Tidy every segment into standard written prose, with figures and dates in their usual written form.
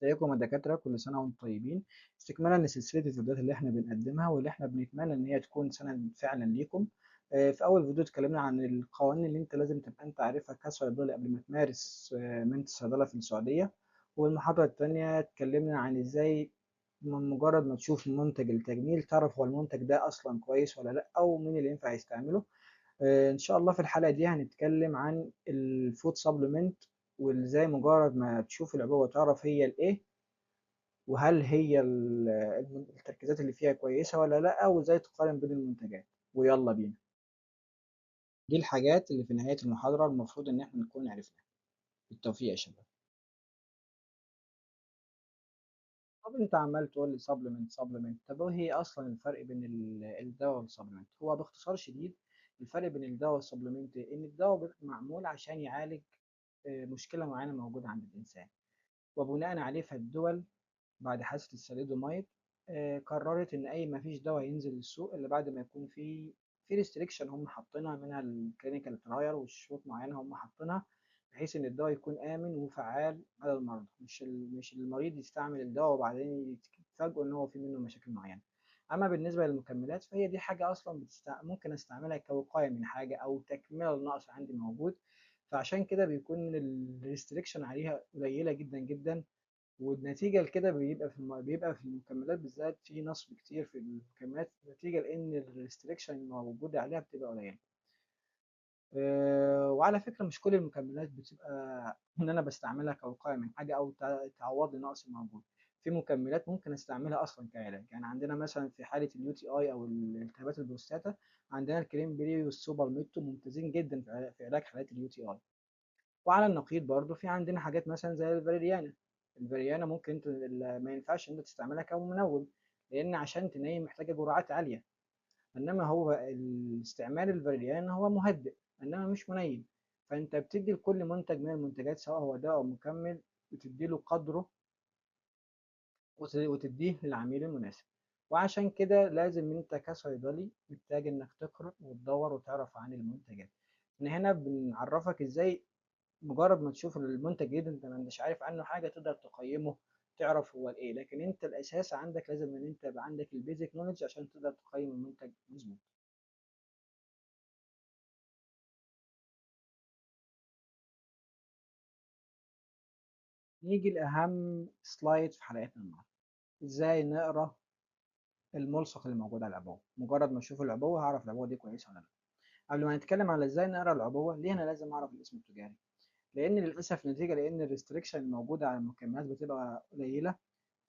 ازيكم يا دكاترة، كل سنة وانتم طيبين. استكمالا لسلسلة الفيديوهات اللي احنا بنقدمها واللي احنا بنتمنى ان هي تكون سند فعلا ليكم. في اول فيديو اتكلمنا عن القوانين اللي انت لازم تبقى انت عارفها كصيدلي قبل ما تمارس مهنة الصيدلة في السعودية. والمحاضرة التانية اتكلمنا عن ازاي من مجرد ما تشوف منتج التجميل تعرف هو المنتج ده اصلا كويس ولا لا، او مين اللي ينفع يستعمله. ان شاء الله في الحلقه دي هنتكلم عن الفود سبلمنت، وازاي مجرد ما تشوف العبوه تعرف هي الايه، وهل هي التركيزات اللي فيها كويسه ولا لا، وازاي تقارن بين المنتجات. ويلا بينا. دي الحاجات اللي في نهايه المحاضره المفروض ان احنا نكون عرفناها. بالتوفيق يا شباب. طب انت عمال تقول لي سبلمنت سبلمنت، طب ايه هي اصلا الفرق بين الدواء والسبلمنت؟ هو باختصار شديد الفرق بين الدواء والسبلمنت ان الدواء بيبقى معمول عشان يعالج مشكلة معينة موجودة عند الإنسان، وبناء عليه فالدول بعد حادثة الثalidomide قررت إن ما فيش دواء ينزل للسوق إلا بعد ما يكون في ريستريكشن هم حاطينها، منها الكلينيكال ترايل وشروط معينة هم حاطينها، بحيث إن الدواء يكون آمن وفعال على المرضى، مش المريض يستعمل الدواء وبعدين يتفاجئوا إن هو في منه مشاكل معينة. أما بالنسبة للمكملات فهي دي حاجة أصلا ممكن أستعملها كوقاية من حاجة أو تكملة لنقص عندي موجود. فعشان كده بيكون الريستريكشن عليها قليلة جدا جدا، والنتيجة لكده بيبقى في المكملات بالذات في نصب كتير في المكملات، نتيجة لأن الريستريكشن الموجودة عليها بتبقى قليلة. وعلى فكرة مش كل المكملات بتبقى إن أنا بستعملها كوقاية من حاجة أو تعوض لي نقص موجود. في مكملات ممكن استعملها اصلا كعلاج، يعني عندنا مثلا في حاله اليو تي اي او الالتهابات البروستاتا، عندنا الكريم بري والسوبر ميتو ممتازين جدا في علاج حالات اليو تي اي. وعلى النقيض برضو في عندنا حاجات مثلا زي الفاليريانا. الفاليريانا ممكن انت ما ينفعش انت تستعملها كمنوم، لان عشان تنيم محتاجه جرعات عاليه، انما هو استعمال الفاليريانا هو مهدئ انما مش منيم. فانت بتدي لكل منتج من المنتجات سواء هو دواء او مكمل، بتدي له قدره وتديه للعميل المناسب. وعشان كده لازم انت كصيدلي محتاج انك تقرأ وتدور وتعرف عن المنتجات. من هنا بنعرفك ازاي مجرد ما تشوف المنتج جديد انت ما انتش عارف عنه حاجه تقدر تقيمه، تعرف هو الايه. لكن انت الاساس عندك لازم ان انت يبقى عندك البيزك نولج عشان تقدر تقيم المنتج مظبوط. نيجي لاهم سلايد في حلقتنا النهارده، ازاي نقرا الملصق اللي موجود على العبوه. مجرد ما اشوف العبوه هعرف العبوه دي كويسه ولا لا. قبل ما نتكلم على ازاي نقرا العبوه، ليه انا لازم اعرف الاسم التجاري؟ لان للاسف نتيجه لان الريستريكشن الموجوده على المكملات بتبقى قليله،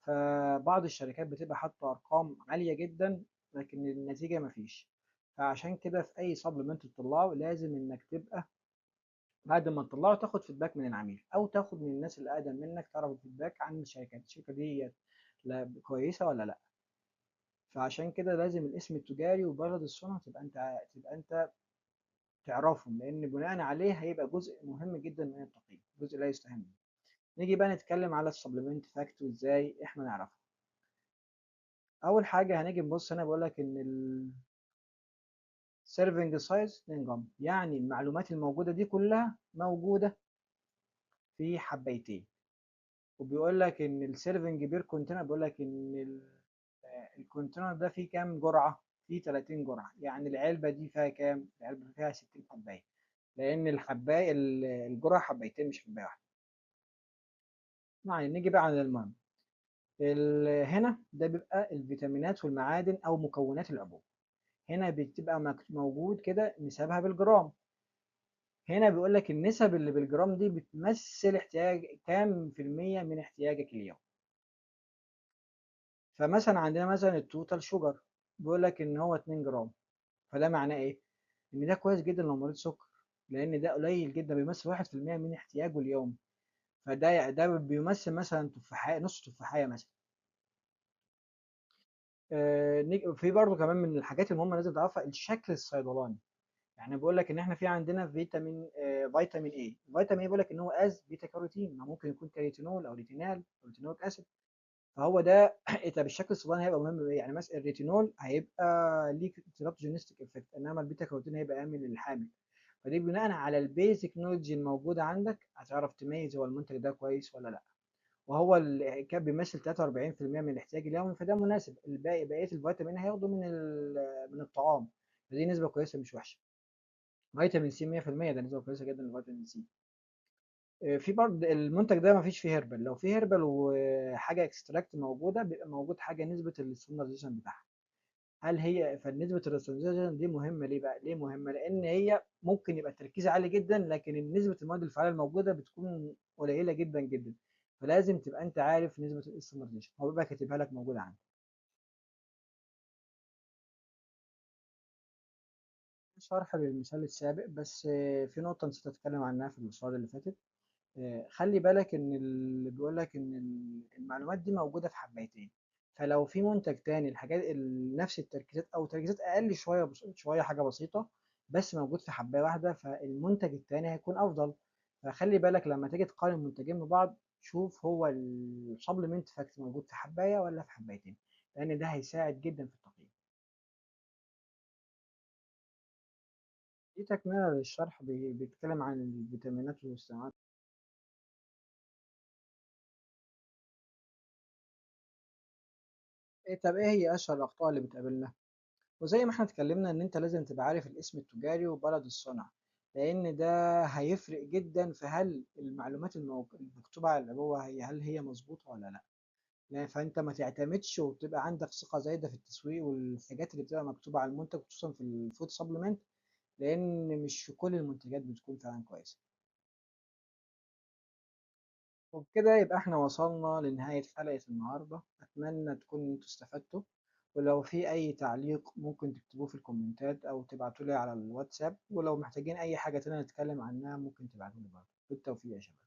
فبعض الشركات بتبقى حاطه ارقام عاليه جدا لكن النتيجه مفيش. فعشان كده في اي سبلمنت تطلعه لازم انك تبقى بعد ما تطلعه تاخد فيدباك من العميل او تاخد من الناس اللي اقدم منك، تعرف الفيدباك عن الشركه دي لا كويسه ولا لا. فعشان كده لازم الاسم التجاري وبلد الصنع تبقى انت تعرفهم، لان بناء عليه هيبقى جزء مهم جدا من التقييم، جزء لا يستهان به. نيجي بقى نتكلم على السبلمنت فاكت وازاي احنا نعرفه. اول حاجه هنيجي نبص هنا بقول لك ان السيرفنج سايز 2 جرام، يعني المعلومات الموجوده دي كلها موجوده في حبايتين. وبيقول لك ان السيرفنج بير كونتينر، بيقول لك ان الكونتينر ده فيه كام جرعه؟ فيه 30 جرعه. يعني العلبه دي فيها كام؟ العلبه فيها 60 حبايه، لان الحبايه الجرعه حبايتين مش حبايه واحده. يعني نيجي بقى على المهم، هنا ده بيبقى الفيتامينات والمعادن او مكونات العبوه. هنا بتبقى موجود كده نسبها بالجرام. هنا بيقول لك النسب اللي بالجرام دي بتمثل احتياج كام في المية من احتياجك اليوم. فمثلا عندنا مثلا التوتال شوجر بيقول لك ان هو 2 جرام. فده معناه ايه؟ ان ده كويس جدا لو مريض سكر، لان ده قليل جدا بيمثل 1% من احتياجه اليومي. فده بيمثل مثلا تفاحية، نص تفاحية مثلا. في برضه كمان من الحاجات المهمة لازم تعرفها الشكل الصيدلاني. يعني بيقول لك ان احنا في عندنا فيتامين ايه. فيتامين ايه بيقول لك ان هو از بيتا كاروتين، ما ممكن يكون كاريتينول او ريتينال او ريتينوليك اسيد. فهو ده طب الشكل الصيدلاني هيبقى مهم بايه؟ يعني مثلا الريتينول هيبقى ليه تيرابيوجينيستيك افكت، انما البيتا كاروتين هيبقى امن للحامل. فدي بناء على البيزك نولوجي الموجوده عندك هتعرف تميز هو المنتج ده كويس ولا لا. وهو كان بيمثل 43% من الاحتياج اليومي، فده مناسب. الباقي بقية الفيتامين هياخده من الطعام، فدي نسبة كويسة مش وحشة. فيتامين سي 100%، ده نسبة كويسة جدا لفيتامين سي. في برضه المنتج ده ما فيش فيه هيربل. لو فيه هيربل وحاجة اكستراكت موجودة، بيبقى موجود حاجة نسبة الستاندرديزيشن بتاعها. هل هي فنسبة الريسبونسيشن دي مهمة ليه بقى؟ ليه مهمة؟ لأن هي ممكن يبقى التركيز عالي جدا، لكن نسبة المواد الفعالة الموجودة بتكون قليلة جدا جدا. فلازم تبقى أنت عارف نسبة الاستمرارية، هو بيبقى كاتبها لك موجودة عندك. شرح للمثال السابق، بس في نقطة نسيت أتكلم عنها في السلايد اللي فاتت. خلي بالك إن اللي بيقول لك إن المعلومات دي موجودة في حبايتين. فلو في منتج تاني الحاجات نفس التركيزات أو تركيزات أقل شوية، شوية حاجة بسيطة، بس موجود في حباية واحدة، فالمنتج التاني هيكون أفضل. فخلي بالك لما تيجي تقارن منتجين ببعض، شوف هو السبلمنت فاكت موجود في حباية ولا في حبايتين، لأن ده هيساعد جدا في التقييم. دي تكملة للشرح، بيتكلم عن الفيتامينات والاستعمال. إيه طب إيه هي أشهر الأخطاء اللي بتقابلنا؟ وزي ما احنا اتكلمنا ان انت لازم تبقى عارف الاسم التجاري وبلد الصنع، لان ده هيفرق جدا في هل المعلومات المكتوبة على العبوة هل هي مظبوطة ولا لا. فانت ما تعتمدش وتبقى عندك ثقة زايدة في التسويق والحاجات اللي بتبقى مكتوبة على المنتج، خصوصا في الفود سبلمنت، لان مش في كل المنتجات بتكون فعلا كويسة. وبكده يبقى احنا وصلنا لنهاية حلقة النهاردة، أتمنى تكونوا انتوا استفدتوا. ولو في أي تعليق ممكن تكتبوه في الكومنتات أو تبعتوا لي على الواتساب، ولو محتاجين أي حاجة تانية نتكلم عنها ممكن تبعتوا لي برضه. بالتوفيق يا شباب.